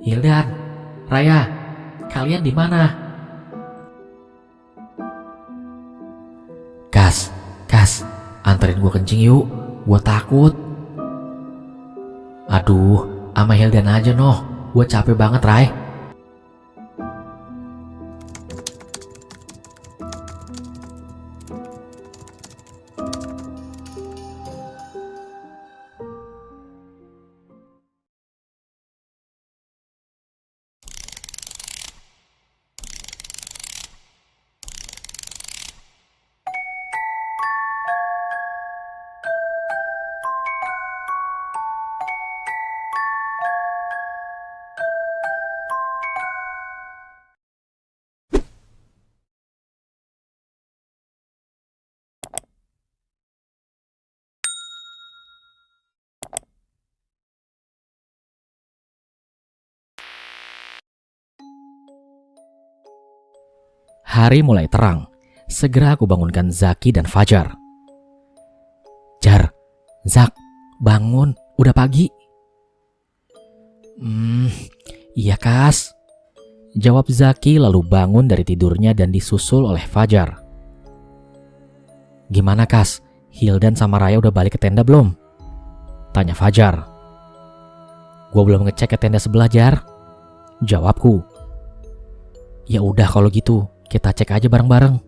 Hildan, Raya, kalian di mana? Kas, anterin gue kencing yuk, gue takut. Aduh, sama Hildan aja noh, gue capek banget Ray. Hari mulai terang. Segera aku bangunkan Zaki dan Fajar. Jar, Zak, bangun, udah pagi. Iya Kas, jawab Zaki lalu bangun dari tidurnya dan disusul oleh Fajar. Gimana Kas, Hildan sama Raya udah balik ke tenda belum? Tanya Fajar. Gua belum ngecek ke tenda sebelah Jar, jawabku. Ya udah kalau gitu, kita cek aja bareng-bareng,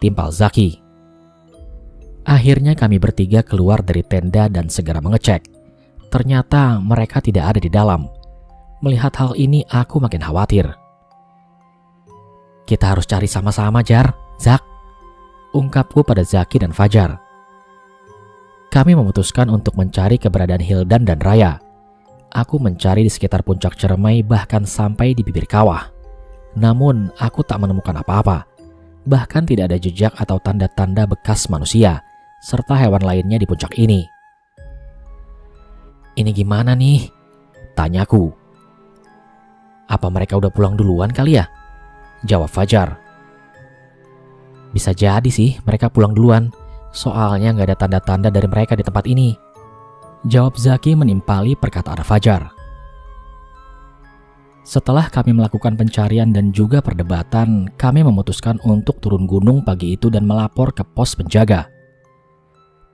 timpal Zaki. Akhirnya kami bertiga keluar dari tenda dan segera mengecek. Ternyata mereka tidak ada di dalam. Melihat hal ini aku makin khawatir. Kita harus cari sama-sama Jar, Zak, ungkapku pada Zaki dan Fajar. Kami memutuskan untuk mencari keberadaan Hildan dan Raya. Aku mencari di sekitar puncak Cermai bahkan sampai di bibir kawah. Namun aku tak menemukan apa-apa. Bahkan tidak ada jejak atau tanda-tanda bekas manusia serta hewan lainnya di puncak ini. Ini gimana nih? Tanyaku. Apa mereka udah pulang duluan kali ya? Jawab Fajar. Bisa jadi sih mereka pulang duluan. Soalnya gak ada tanda-tanda dari mereka di tempat ini. Jawab Zaki menimpali perkataan Fajar. Setelah kami melakukan pencarian dan juga perdebatan, kami memutuskan untuk turun gunung pagi itu dan melapor ke pos penjaga.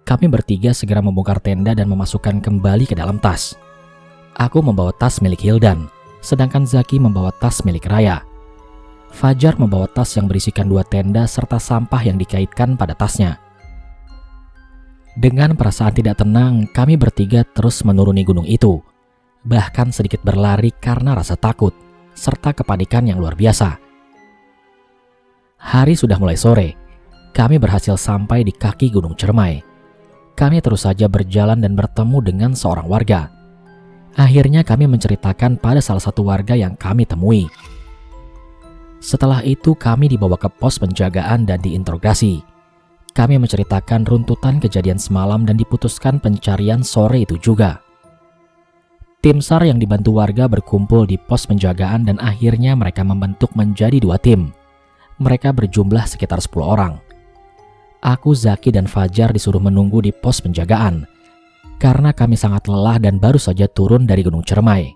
Kami bertiga segera membongkar tenda dan memasukkan kembali ke dalam tas. Aku membawa tas milik Hildan, sedangkan Zaki membawa tas milik Raya. Fajar membawa tas yang berisikan 2 tenda serta sampah yang dikaitkan pada tasnya. Dengan perasaan tidak tenang, kami bertiga terus menuruni gunung itu. Bahkan sedikit berlari karena rasa takut, serta kepanikan yang luar biasa. Hari sudah mulai sore, kami berhasil sampai di kaki Gunung Cermai. Kami terus saja berjalan dan bertemu dengan seorang warga. Akhirnya kami menceritakan pada salah satu warga yang kami temui. Setelah itu kami dibawa ke pos penjagaan dan diinterogasi. Kami menceritakan runtutan kejadian semalam dan diputuskan pencarian sore itu juga. Tim SAR yang dibantu warga berkumpul di pos penjagaan dan akhirnya mereka membentuk menjadi 2 tim. Mereka berjumlah sekitar 10 orang. Aku, Zaki, dan Fajar disuruh menunggu di pos penjagaan karena kami sangat lelah dan baru saja turun dari Gunung Cermai.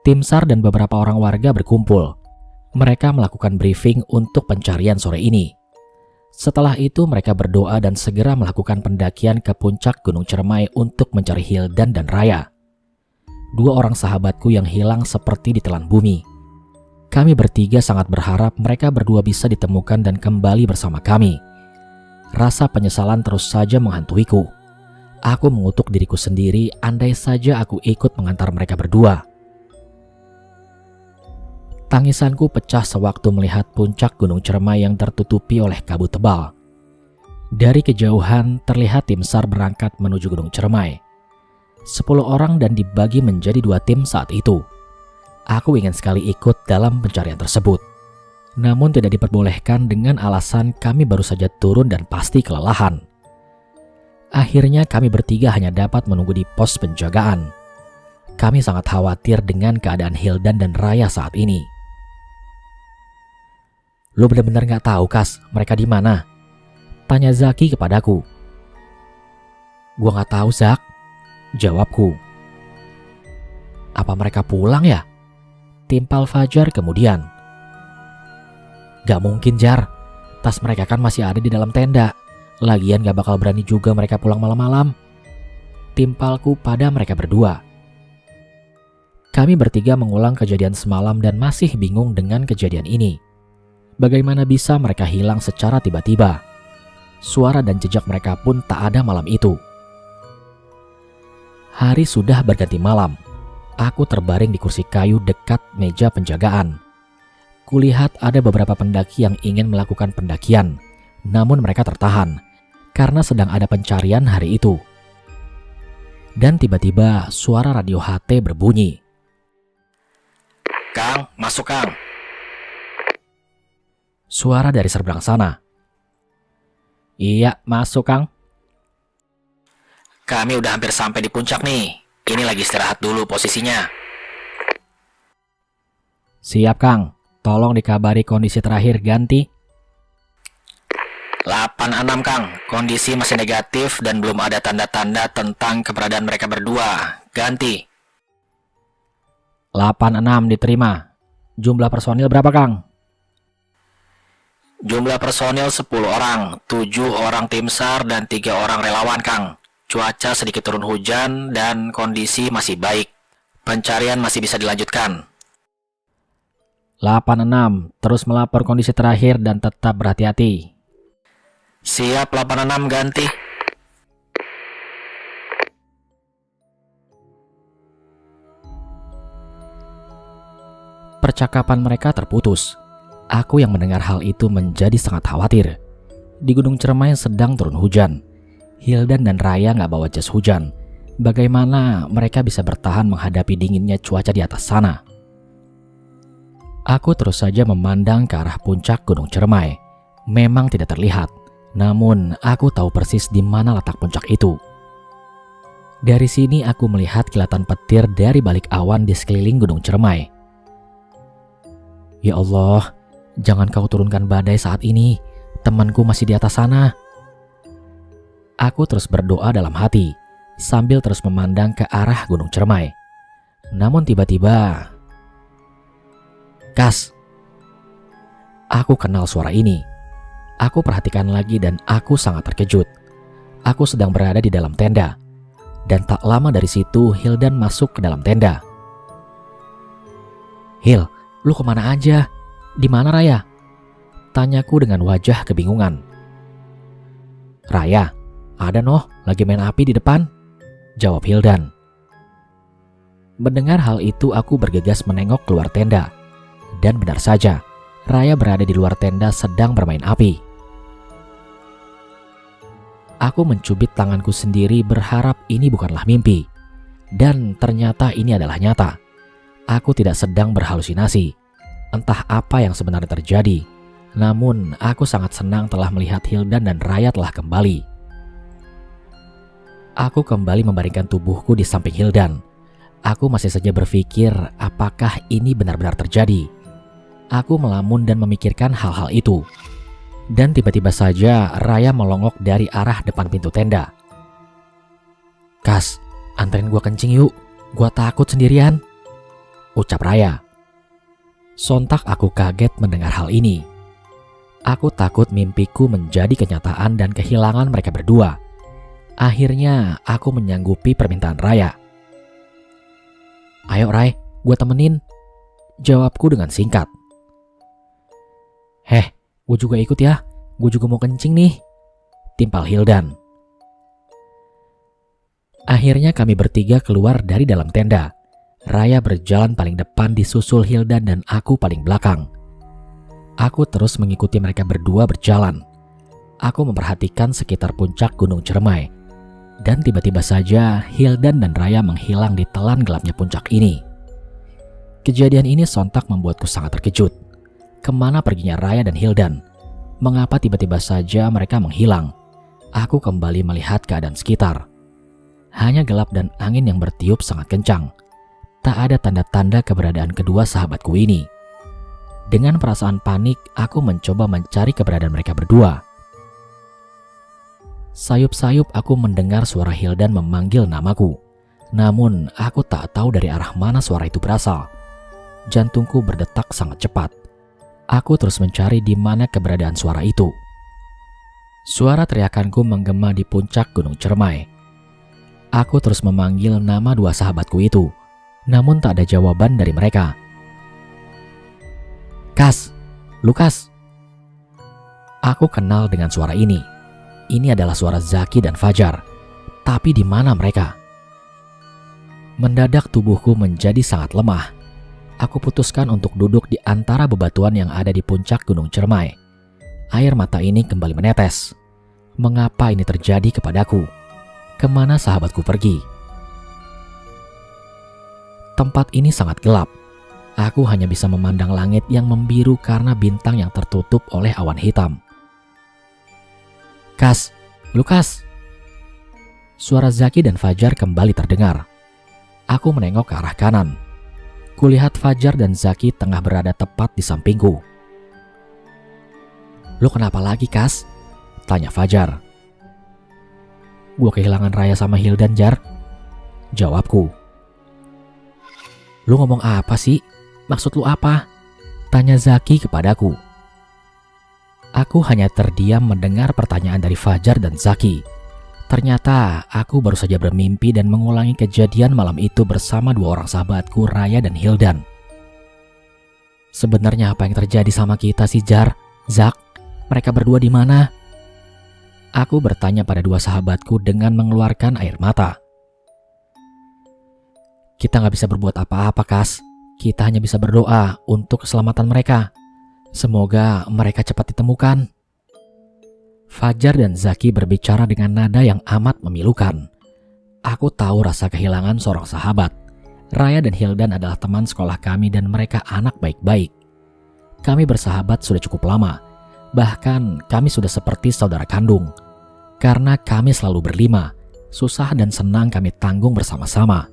Tim SAR dan beberapa orang warga berkumpul. Mereka melakukan briefing untuk pencarian sore ini. Setelah itu mereka berdoa dan segera melakukan pendakian ke puncak Gunung Cermai untuk mencari Hildan dan Raya. 2 orang sahabatku yang hilang seperti ditelan bumi. Kami bertiga sangat berharap mereka berdua bisa ditemukan dan kembali bersama kami. Rasa penyesalan terus saja menghantuiku. Aku mengutuk diriku sendiri, andai saja aku ikut mengantar mereka berdua. Tangisanku pecah sewaktu melihat puncak Gunung Cermai yang tertutupi oleh kabut tebal. Dari kejauhan terlihat tim SAR berangkat menuju Gunung Cermai. 10 orang dan dibagi menjadi 2 tim saat itu. Aku ingin sekali ikut dalam pencarian tersebut. Namun tidak diperbolehkan dengan alasan kami baru saja turun dan pasti kelelahan. Akhirnya kami bertiga hanya dapat menunggu di pos penjagaan. Kami sangat khawatir dengan keadaan Hildan dan Raya saat ini. Lo benar-benar gak tahu Kas, mereka di mana? Tanya Zaki kepadaku. Gua gak tahu Zak, jawabku. Apa Apa mereka pulang ya? Timpal Fajar kemudian. Gak mungkin, Jar. Tas mereka kan masih ada di dalam tenda. Lagian gak bakal berani juga mereka pulang malam-malam. Timpalku pada mereka berdua. Kami bertiga mengulang kejadian semalam dan masih bingung dengan kejadian ini. Bagaimana bisa mereka hilang secara tiba-tiba? Suara dan jejak mereka pun tak ada malam itu. Hari sudah berganti malam. Aku terbaring di kursi kayu dekat meja penjagaan. Kulihat ada beberapa pendaki yang ingin melakukan pendakian, namun mereka tertahan karena sedang ada pencarian hari itu. Dan tiba-tiba suara radio HT berbunyi. "Kang, masuk Kang." Suara dari seberang sana. "Iya, masuk Kang." "Kami udah hampir sampai di puncak nih. Ini lagi istirahat dulu posisinya." "Siap Kang. Tolong dikabari kondisi terakhir ganti." 86 Kang, kondisi masih negatif dan belum ada tanda-tanda tentang keberadaan mereka berdua. Ganti. 86 diterima. Jumlah personil berapa Kang? Jumlah personil 10 orang, 7 orang tim SAR dan 3 orang relawan Kang. Cuaca sedikit turun hujan dan kondisi masih baik. Pencarian masih bisa dilanjutkan. 86, terus melapor kondisi terakhir dan tetap berhati-hati. Siap 86 ganti. Percakapan mereka terputus. Aku yang mendengar hal itu menjadi sangat khawatir. Di Gunung Cermai sedang turun hujan. Hildan dan Raya gak bawa jas hujan. Bagaimana mereka bisa bertahan menghadapi dinginnya cuaca di atas sana? Aku terus saja memandang ke arah puncak Gunung Cermai. Memang tidak terlihat, namun aku tahu persis di mana letak puncak itu. Dari sini aku melihat kilatan petir dari balik awan di sekeliling Gunung Cermai. Ya Allah, jangan kau turunkan badai saat ini. Temanku masih di atas sana. Aku terus berdoa dalam hati, sambil terus memandang ke arah Gunung Cermai. Namun tiba-tiba... Kas. Aku kenal suara ini. Aku perhatikan lagi dan aku sangat terkejut. Aku sedang berada di dalam tenda. Dan tak lama dari situ Hildan masuk ke dalam tenda. "Hil, lu kemana aja? Di mana Raya?" Tanyaku dengan wajah kebingungan. "Raya, ada noh, lagi main api di depan," jawab Hildan. Mendengar hal itu aku bergegas menengok keluar tenda. Dan benar saja, Raya berada di luar tenda sedang bermain api. Aku mencubit tanganku sendiri berharap ini bukanlah mimpi. Dan ternyata ini adalah nyata. Aku tidak sedang berhalusinasi. Entah apa yang sebenarnya terjadi. Namun aku sangat senang telah melihat Hildan dan Raya telah kembali. Aku kembali membaringkan tubuhku di samping Hildan. Aku masih saja berpikir apakah ini benar-benar terjadi. Aku melamun dan memikirkan hal-hal itu. Dan tiba-tiba saja Raya melongok dari arah depan pintu tenda. "Kas, anterin gua kencing yuk. Gua takut sendirian," ucap Raya. Sontak aku kaget mendengar hal ini. Aku takut mimpiku menjadi kenyataan dan kehilangan mereka berdua. Akhirnya aku menyanggupi permintaan Raya. "Ayo Ray, gua temenin," jawabku dengan singkat. "Heh, gue juga ikut ya. Gue juga mau kencing nih," timpal Hildan. Akhirnya kami bertiga keluar dari dalam tenda. Raya berjalan paling depan disusul Hildan dan aku paling belakang. Aku terus mengikuti mereka berdua berjalan. Aku memperhatikan sekitar puncak Gunung Cermai. Dan tiba-tiba saja Hildan dan Raya menghilang di telan gelapnya puncak ini. Kejadian ini sontak membuatku sangat terkejut. Kemana perginya Raya dan Hildan? Mengapa tiba-tiba saja mereka menghilang? Aku kembali melihat keadaan sekitar. Hanya gelap dan angin yang bertiup sangat kencang. Tak ada tanda-tanda keberadaan kedua sahabatku ini. Dengan perasaan panik, aku mencoba mencari keberadaan mereka berdua. Sayup-sayup aku mendengar suara Hildan memanggil namaku. Namun aku tak tahu dari arah mana suara itu berasal. Jantungku berdetak sangat cepat. Aku terus mencari di mana keberadaan suara itu. Suara teriakanku menggema di puncak Gunung Cermai. Aku terus memanggil nama dua sahabatku itu, namun tak ada jawaban dari mereka. Kas, Lukas. Aku kenal dengan suara ini. Ini adalah suara Zaki dan Fajar. Tapi di mana mereka? Mendadak tubuhku menjadi sangat lemah. Aku putuskan untuk duduk di antara bebatuan yang ada di puncak Gunung Cermai. Air mata ini kembali menetes. Mengapa ini terjadi kepadaku? Kemana sahabatku pergi? Tempat ini sangat gelap. Aku hanya bisa memandang langit yang membiru karena bintang yang tertutup oleh awan hitam. Kas, Lukas. Suara Zaki dan Fajar kembali terdengar. Aku menengok ke arah kanan. Kulihat Fajar dan Zaki tengah berada tepat di sampingku. Lu kenapa lagi, Kas? Tanya Fajar. Gua kehilangan Raya sama Hildan, Jar. Jawabku. Lu ngomong apa sih? Maksud lu apa? Tanya Zaki kepadaku. Aku hanya terdiam mendengar pertanyaan dari Fajar dan Zaki. Ternyata aku baru saja bermimpi dan mengulangi kejadian malam itu bersama dua orang sahabatku, Raya dan Hildan. Sebenarnya apa yang terjadi sama kita sih, Jar? Zak, mereka berdua di mana? Aku bertanya pada dua sahabatku dengan mengeluarkan air mata. Kita nggak bisa berbuat apa-apa, Kas. Kita hanya bisa berdoa untuk keselamatan mereka. Semoga mereka cepat ditemukan. Fajar dan Zaki berbicara dengan nada yang amat memilukan. Aku tahu rasa kehilangan seorang sahabat. Raya dan Hildan adalah teman sekolah kami dan mereka anak baik-baik. Kami bersahabat sudah cukup lama. Bahkan kami sudah seperti saudara kandung. Karena kami selalu berlima, susah dan senang kami tanggung bersama-sama.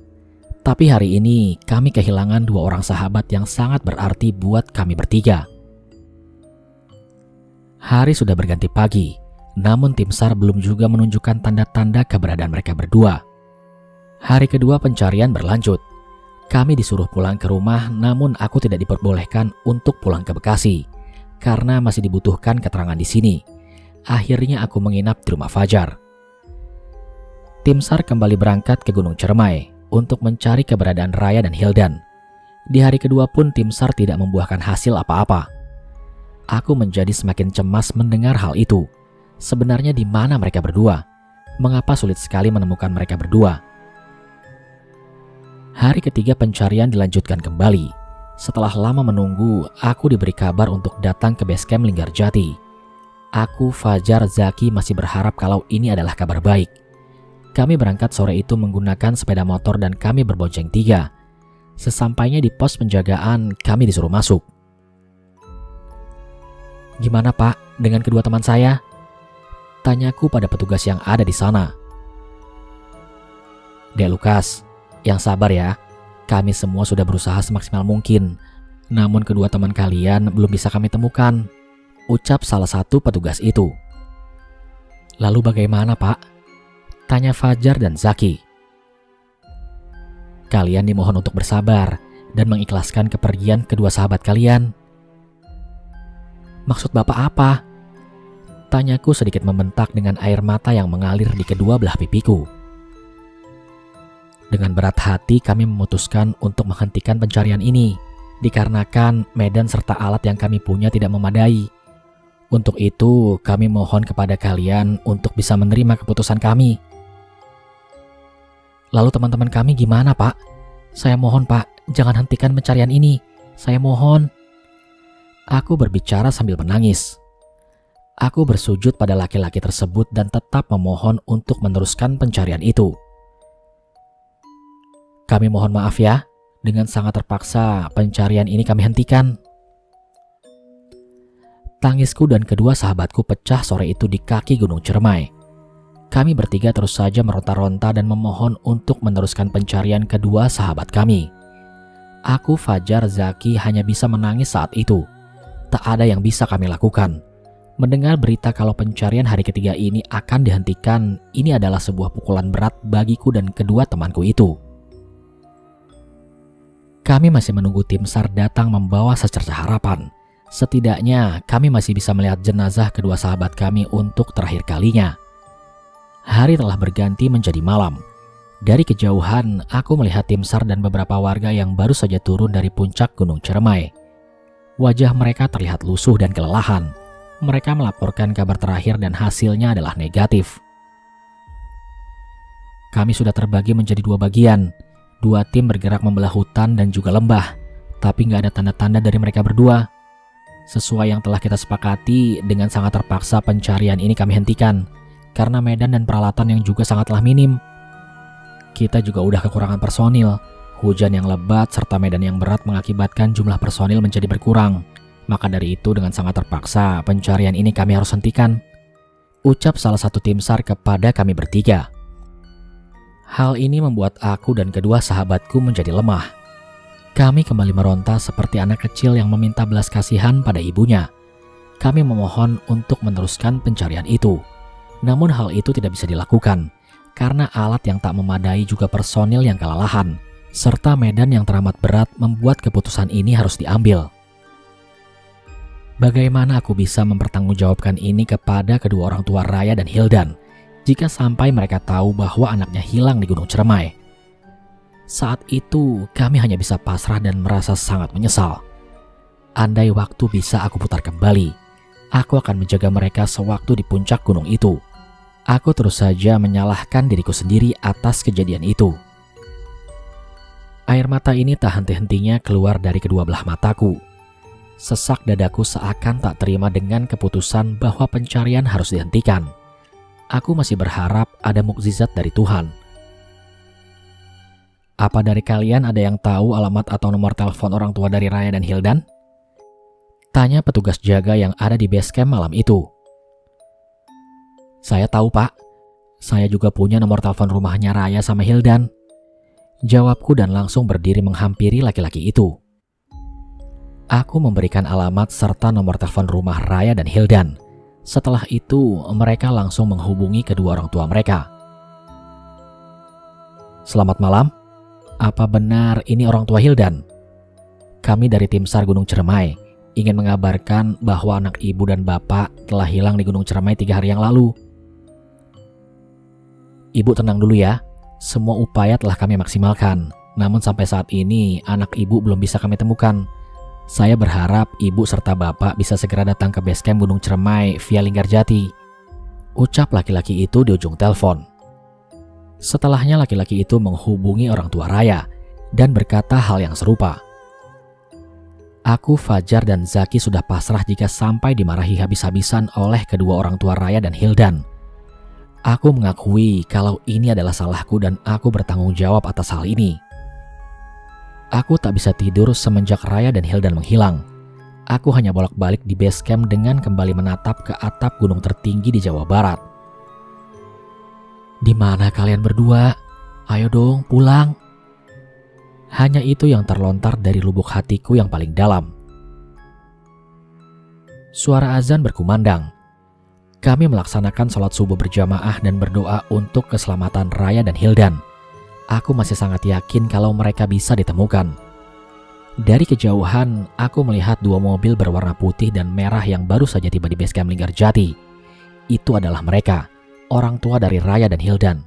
Tapi hari ini kami kehilangan dua orang sahabat yang sangat berarti buat kami bertiga. Hari sudah berganti pagi. Namun tim SAR belum juga menunjukkan tanda-tanda keberadaan mereka berdua. Hari kedua pencarian berlanjut. Kami disuruh pulang ke rumah, namun aku tidak diperbolehkan untuk pulang ke Bekasi karena masih dibutuhkan keterangan di sini. Akhirnya aku menginap di rumah Fajar. Tim SAR kembali berangkat ke Gunung Cermai untuk mencari keberadaan Raya dan Hildan. Di hari kedua pun tim SAR tidak membuahkan hasil apa-apa. Aku menjadi semakin cemas mendengar hal itu. Sebenarnya di mana mereka berdua? Mengapa sulit sekali menemukan mereka berdua? Hari ketiga pencarian dilanjutkan kembali. Setelah lama menunggu, aku diberi kabar untuk datang ke base camp Linggarjati. Aku, Fajar, Zaki masih berharap kalau ini adalah kabar baik. Kami berangkat sore itu menggunakan sepeda motor dan kami berbonceng 3. Sesampainya di pos penjagaan, kami disuruh masuk. Gimana, Pak, dengan kedua teman saya? Tanyaku pada petugas yang ada di sana. Dek Lukas, yang sabar ya. Kami semua sudah berusaha semaksimal mungkin. Namun kedua teman kalian belum bisa kami temukan. Ucap salah satu petugas itu. Lalu bagaimana, Pak? Tanya Fajar dan Zaki. Kalian dimohon untuk bersabar dan mengikhlaskan kepergian kedua sahabat kalian. Maksud Bapak apa? Tanyaku sedikit membentak dengan air mata yang mengalir di kedua belah pipiku. Dengan berat hati kami memutuskan untuk menghentikan pencarian ini, dikarenakan medan serta alat yang kami punya tidak memadai. Untuk itu kami mohon kepada kalian untuk bisa menerima keputusan kami. Lalu teman-teman kami gimana, Pak? Saya mohon, Pak, jangan hentikan pencarian ini. Saya mohon. Aku berbicara sambil menangis. Aku bersujud pada laki-laki tersebut dan tetap memohon untuk meneruskan pencarian itu. Kami mohon maaf ya, dengan sangat terpaksa pencarian ini kami hentikan. Tangisku dan kedua sahabatku pecah sore itu di kaki Gunung Cermai. Kami bertiga terus saja meronta-ronta dan memohon untuk meneruskan pencarian kedua sahabat kami. Aku, Fajar, Zaki hanya bisa menangis saat itu. Tak ada yang bisa kami lakukan. Mendengar berita kalau pencarian hari ketiga ini akan dihentikan, ini adalah sebuah pukulan berat bagiku dan kedua temanku itu. Kami masih menunggu tim SAR datang membawa secercah harapan. Setidaknya kami masih bisa melihat jenazah kedua sahabat kami untuk terakhir kalinya. Hari telah berganti menjadi malam. Dari kejauhan, aku melihat tim SAR dan beberapa warga yang baru saja turun dari puncak Gunung Ciremai. Wajah mereka terlihat lusuh dan kelelahan. Mereka melaporkan kabar terakhir dan hasilnya adalah negatif. Kami sudah terbagi menjadi dua bagian. Dua tim bergerak membelah hutan dan juga lembah, tapi nggak ada tanda-tanda dari mereka berdua. Sesuai yang telah kita sepakati, dengan sangat terpaksa pencarian ini kami hentikan, karena medan dan peralatan yang juga sangatlah minim. Kita juga udah kekurangan personil. Hujan yang lebat serta medan yang berat mengakibatkan jumlah personil menjadi berkurang. Maka dari itu dengan sangat terpaksa pencarian ini kami harus hentikan, ucap salah satu tim SAR kepada kami bertiga. Hal ini membuat aku dan kedua sahabatku menjadi lemah. Kami kembali meronta seperti anak kecil yang meminta belas kasihan pada ibunya. Kami memohon untuk meneruskan pencarian itu. Namun hal itu tidak bisa dilakukan, karena alat yang tak memadai juga personil yang kelelahan, serta medan yang teramat berat membuat keputusan ini harus diambil. Bagaimana aku bisa mempertanggungjawabkan ini kepada kedua orang tua Raya dan Hildan jika sampai mereka tahu bahwa anaknya hilang di Gunung Ciremai? Saat itu kami hanya bisa pasrah dan merasa sangat menyesal. Andai waktu bisa aku putar kembali, aku akan menjaga mereka sewaktu di puncak gunung itu. Aku terus saja menyalahkan diriku sendiri atas kejadian itu. Air mata ini tak henti-hentinya keluar dari kedua belah mataku. Sesak dadaku seakan tak terima dengan keputusan bahwa pencarian harus dihentikan. Aku masih berharap ada mukjizat dari Tuhan. Apa dari kalian ada yang tahu alamat atau nomor telepon orang tua dari Raya dan Hildan? Tanya petugas jaga yang ada di base camp malam itu. Saya tahu, Pak. Saya juga punya nomor telepon rumahnya Raya sama Hildan, jawabku dan langsung berdiri menghampiri laki-laki itu. Aku memberikan alamat serta nomor telepon rumah Raya dan Hildan. Setelah itu, mereka langsung menghubungi kedua orang tua mereka. Selamat malam. Apa benar ini orang tua Hildan? Kami dari tim SAR Gunung Ciremai ingin mengabarkan bahwa anak ibu dan bapak telah hilang di Gunung Ciremai 3 hari yang lalu. Ibu tenang dulu ya. Semua upaya telah kami maksimalkan. Namun sampai saat ini anak ibu belum bisa kami temukan. Saya berharap ibu serta bapak bisa segera datang ke base camp Gunung Ciremai via Linggarjati, ucap laki-laki itu di ujung telepon. Setelahnya laki-laki itu menghubungi orang tua Raya dan berkata hal yang serupa. Aku, Fajar, dan Zaki sudah pasrah jika sampai dimarahi habis-habisan oleh kedua orang tua Raya dan Hildan. Aku mengakui kalau ini adalah salahku dan aku bertanggung jawab atas hal ini. Aku tak bisa tidur semenjak Raya dan Hildan menghilang. Aku hanya bolak-balik di base camp dengan kembali menatap ke atap gunung tertinggi di Jawa Barat. Di mana kalian berdua? Ayo dong, pulang. Hanya itu yang terlontar dari lubuk hatiku yang paling dalam. Suara azan berkumandang. Kami melaksanakan sholat subuh berjamaah dan berdoa untuk keselamatan Raya dan Hildan. Aku masih sangat yakin kalau mereka bisa ditemukan. Dari kejauhan, aku melihat 2 mobil berwarna putih dan merah yang baru saja tiba di base camp Linggarjati. Itu adalah mereka, orang tua dari Raya dan Hildan.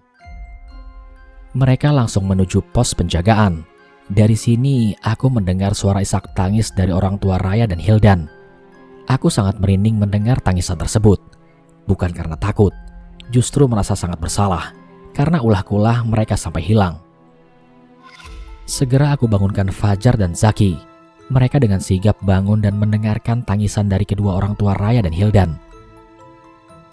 Mereka langsung menuju pos penjagaan. Dari sini, aku mendengar suara isak tangis dari orang tua Raya dan Hildan. Aku sangat merinding mendengar tangisan tersebut. Bukan karena takut, justru merasa sangat bersalah. Karena ulah-ulah mereka sampai hilang. Segera aku bangunkan Fajar dan Zaki. Mereka dengan sigap bangun dan mendengarkan tangisan dari kedua orang tua Raya dan Hildan.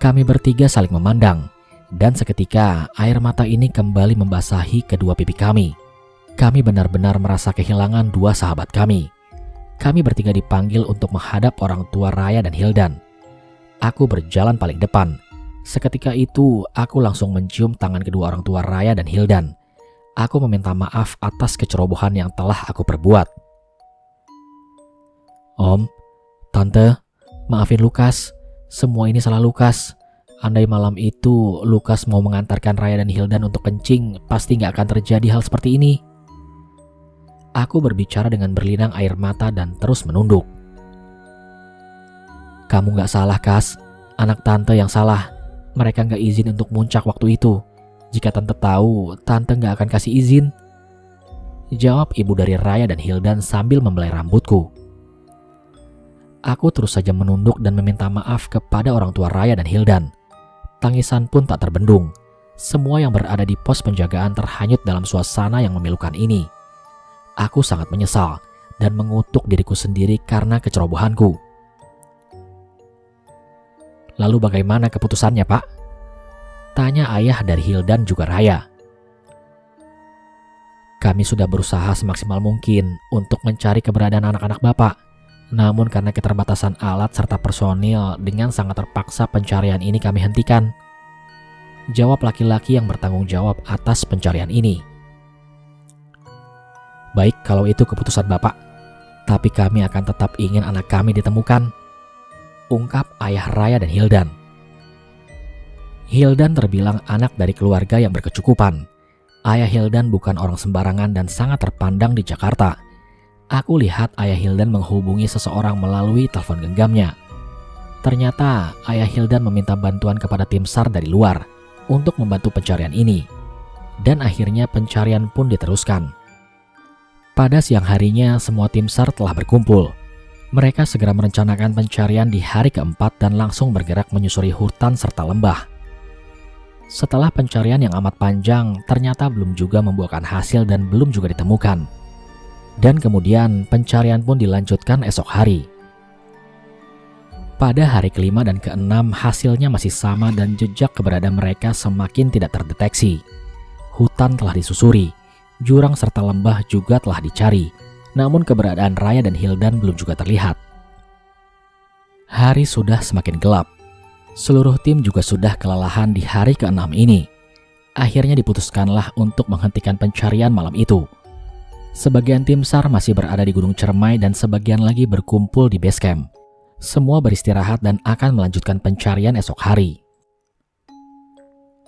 Kami bertiga saling memandang, dan seketika air mata ini kembali membasahi kedua pipi kami. Kami benar-benar merasa kehilangan 2 sahabat kami. Kami bertiga dipanggil untuk menghadap orang tua Raya dan Hildan. Aku berjalan paling depan. Seketika itu, aku langsung mencium tangan kedua orang tua Raya dan Hildan. Aku meminta maaf atas kecerobohan yang telah aku perbuat. Om, Tante, maafin Lukas. Semua ini salah Lukas. Andai malam itu Lukas mau mengantarkan Raya dan Hildan untuk kencing, pasti gak akan terjadi hal seperti ini. Aku berbicara dengan berlinang air mata dan terus menunduk. Kamu gak salah, Kas. Anak tante yang salah. Mereka gak izin untuk muncak waktu itu. Jika tante tahu, tante gak akan kasih izin. Jawab ibu dari Raya dan Hildan sambil membelai rambutku. Aku terus saja menunduk dan meminta maaf kepada orang tua Raya dan Hildan. Tangisan pun tak terbendung. Semua yang berada di pos penjagaan terhanyut dalam suasana yang memilukan ini. Aku sangat menyesal dan mengutuk diriku sendiri karena kecerobohanku. Lalu bagaimana keputusannya, Pak? Tanya ayah dari Hildan juga Raya. Kami sudah berusaha semaksimal mungkin untuk mencari keberadaan anak-anak Bapak. Namun karena keterbatasan alat serta personil, dengan sangat terpaksa pencarian ini kami hentikan. Jawab laki-laki yang bertanggung jawab atas pencarian ini. Baik kalau itu keputusan Bapak, tapi kami akan tetap ingin anak kami ditemukan, ungkap ayah Raya dan Hildan. Hildan terbilang anak dari keluarga yang berkecukupan. Ayah Hildan bukan orang sembarangan dan sangat terpandang di Jakarta. Aku lihat ayah Hildan menghubungi seseorang melalui telepon genggamnya. Ternyata ayah Hildan meminta bantuan kepada tim SAR dari luar untuk membantu pencarian ini. Dan akhirnya pencarian pun diteruskan. Pada siang harinya semua tim SAR telah berkumpul. Mereka segera merencanakan pencarian di hari keempat dan langsung bergerak menyusuri hutan serta lembah. Setelah pencarian yang amat panjang, ternyata belum juga membuahkan hasil dan belum juga ditemukan. Dan kemudian pencarian pun dilanjutkan esok hari. Pada hari kelima dan keenam hasilnya masih sama dan jejak keberadaan mereka semakin tidak terdeteksi. Hutan telah disusuri, jurang serta lembah juga telah dicari, namun keberadaan Raya dan Hildan belum juga terlihat. Hari sudah semakin gelap. Seluruh tim juga sudah kelelahan di hari keenam ini. Akhirnya diputuskanlah untuk menghentikan pencarian malam itu. Sebagian tim SAR masih berada di Gunung Cermai dan sebagian lagi berkumpul di base camp. Semua beristirahat dan akan melanjutkan pencarian esok hari.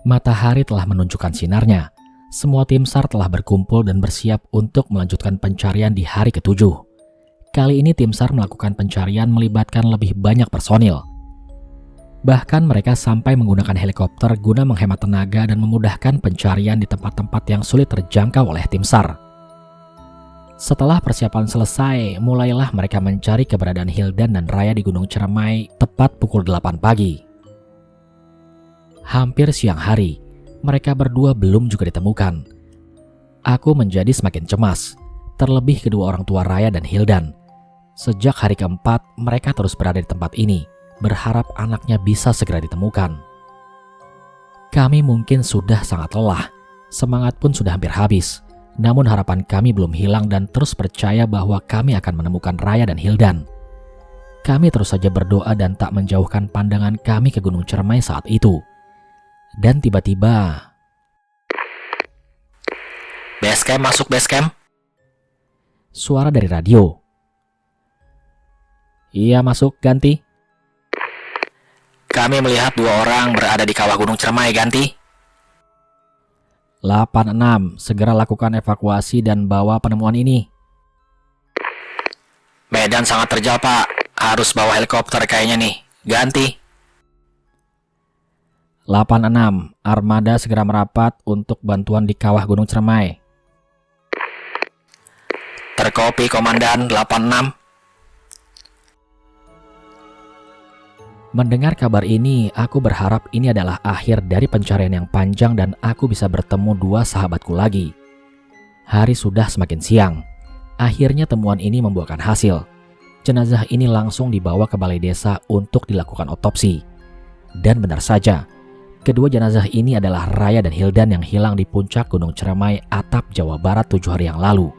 Matahari telah menunjukkan sinarnya. Semua tim SAR telah berkumpul dan bersiap untuk melanjutkan pencarian di hari ketujuh. Kali ini tim SAR melakukan pencarian melibatkan lebih banyak personil. Bahkan mereka sampai menggunakan helikopter guna menghemat tenaga dan memudahkan pencarian di tempat-tempat yang sulit terjangkau oleh tim SAR. Setelah persiapan selesai, mulailah mereka mencari keberadaan Hildan dan Raya di Gunung Cermai tepat pukul 8 pagi. Hampir siang hari, mereka berdua belum juga ditemukan. Aku menjadi semakin cemas, terlebih kedua orang tua Raya dan Hildan. Sejak hari keempat, mereka terus berada di tempat ini, berharap anaknya bisa segera ditemukan. Kami mungkin sudah sangat lelah, semangat pun sudah hampir habis. Namun harapan kami belum hilang dan terus percaya bahwa kami akan menemukan Raya dan Hildan. Kami terus saja berdoa dan tak menjauhkan pandangan kami ke Gunung Cermai saat itu. Dan tiba-tiba... Basecamp masuk basecamp. Suara dari radio. Iya masuk, ganti. Kami melihat 2 orang berada di kawah Gunung Cermai, ganti. 86, segera lakukan evakuasi dan bawa penemuan ini. Medan sangat terjal, Pak. Harus bawa helikopter kayaknya nih. Ganti. 86, armada segera merapat untuk bantuan di kawah Gunung Cermai. Terkopi, Komandan 86. Mendengar kabar ini, aku berharap ini adalah akhir dari pencarian yang panjang dan aku bisa bertemu 2 sahabatku lagi. Hari sudah semakin siang. Akhirnya temuan ini membuahkan hasil. Jenazah ini langsung dibawa ke balai desa untuk dilakukan otopsi. Dan benar saja, kedua jenazah ini adalah Raya dan Hildan yang hilang di puncak Gunung Cermai, Atap, Jawa Barat 7 hari yang lalu.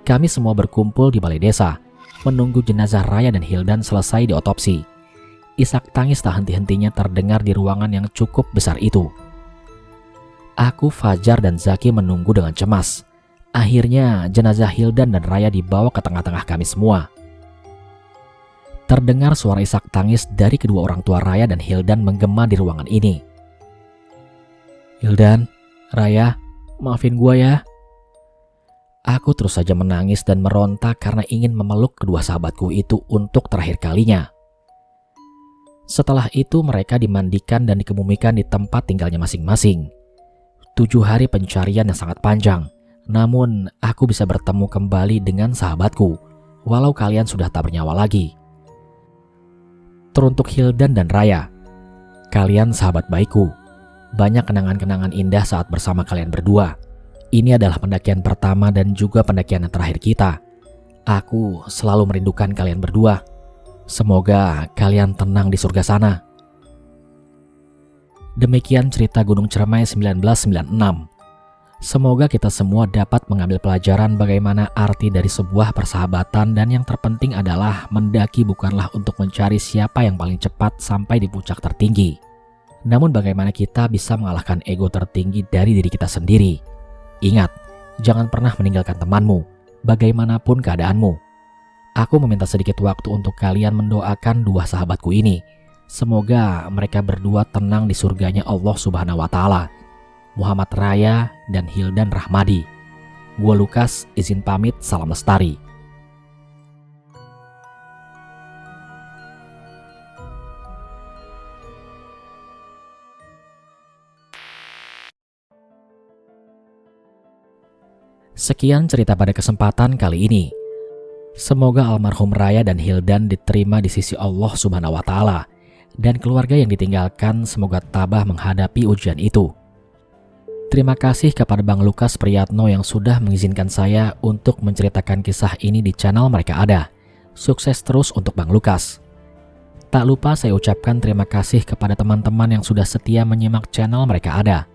Kami semua berkumpul di balai desa, menunggu jenazah Raya dan Hildan selesai diotopsi. Isak tangis tak henti-hentinya terdengar di ruangan yang cukup besar itu. Aku, Fajar, dan Zaki menunggu dengan cemas. Akhirnya jenazah Hildan dan Raya dibawa ke tengah-tengah kami semua. Terdengar suara isak tangis dari kedua orang tua Raya dan Hildan menggema di ruangan ini. Hildan, Raya, maafin gua ya. Aku Aku terus saja menangis dan meronta karena ingin memeluk kedua sahabatku itu untuk terakhir kalinya. Setelah itu mereka dimandikan dan dikebumikan di tempat tinggalnya masing-masing. 7 hari pencarian yang sangat panjang, namun aku bisa bertemu kembali dengan sahabatku, walau kalian sudah tak bernyawa lagi. Teruntuk Hildan dan Raya, kalian sahabat baikku. Banyak kenangan-kenangan indah saat bersama kalian berdua. Ini adalah pendakian pertama dan juga pendakian yang terakhir kita. Aku selalu merindukan kalian berdua. Semoga kalian tenang di surga sana. Demikian cerita Gunung Cermai 1996. Semoga kita semua dapat mengambil pelajaran bagaimana arti dari sebuah persahabatan, dan yang terpenting adalah mendaki bukanlah untuk mencari siapa yang paling cepat sampai di puncak tertinggi. Namun bagaimana kita bisa mengalahkan ego tertinggi dari diri kita sendiri. Ingat, jangan pernah meninggalkan temanmu, bagaimanapun keadaanmu. Aku meminta sedikit waktu untuk kalian mendoakan dua sahabatku ini. Semoga mereka berdua tenang di surganya Allah Subhanahu wa Ta'ala. Muhammad Raya dan Hildan Rahmadi. Gua Lukas izin pamit, salam lestari. Sekian cerita pada kesempatan kali ini. Semoga almarhum Raya dan Hildan diterima di sisi Allah Subhanahu wa Ta'ala, dan keluarga yang ditinggalkan semoga tabah menghadapi ujian itu. Terima kasih kepada Bang Lukas Priyatno yang sudah mengizinkan saya untuk menceritakan kisah ini di channel Mereka Ada. Sukses terus untuk Bang Lukas. Tak lupa saya ucapkan terima kasih kepada teman-teman yang sudah setia menyimak channel Mereka Ada.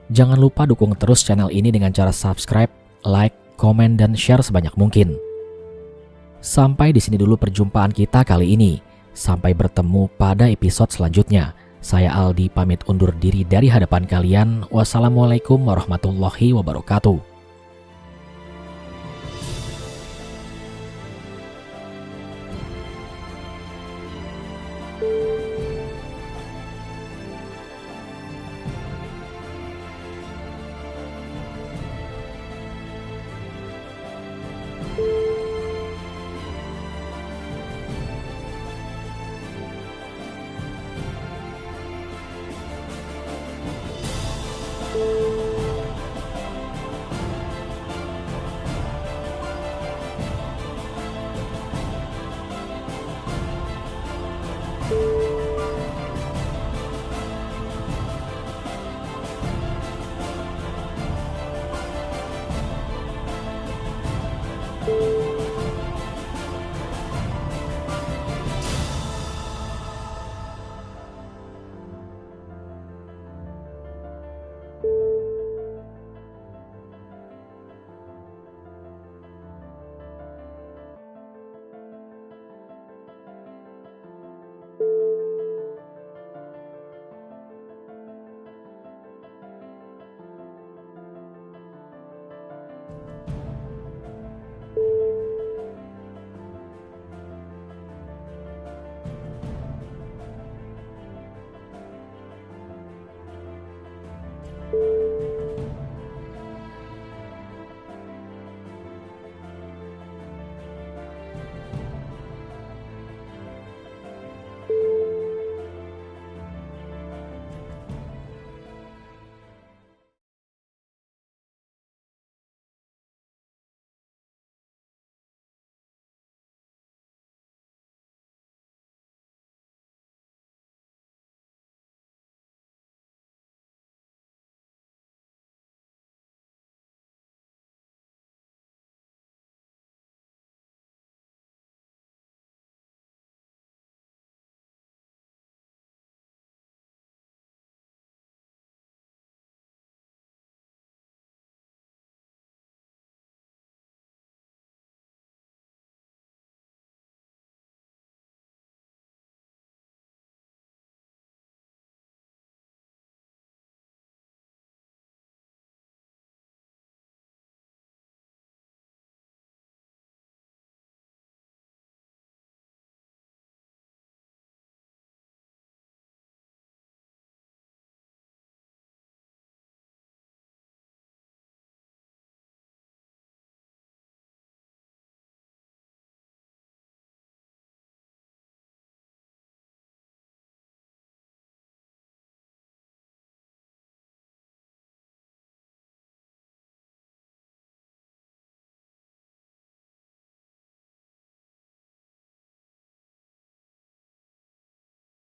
Jangan lupa dukung terus channel ini dengan cara subscribe, like, komen, dan share sebanyak mungkin. Sampai di sini dulu perjumpaan kita kali ini. Sampai bertemu pada episode selanjutnya. Saya Aldi pamit undur diri dari hadapan kalian. Wassalamualaikum warahmatullahi wabarakatuh.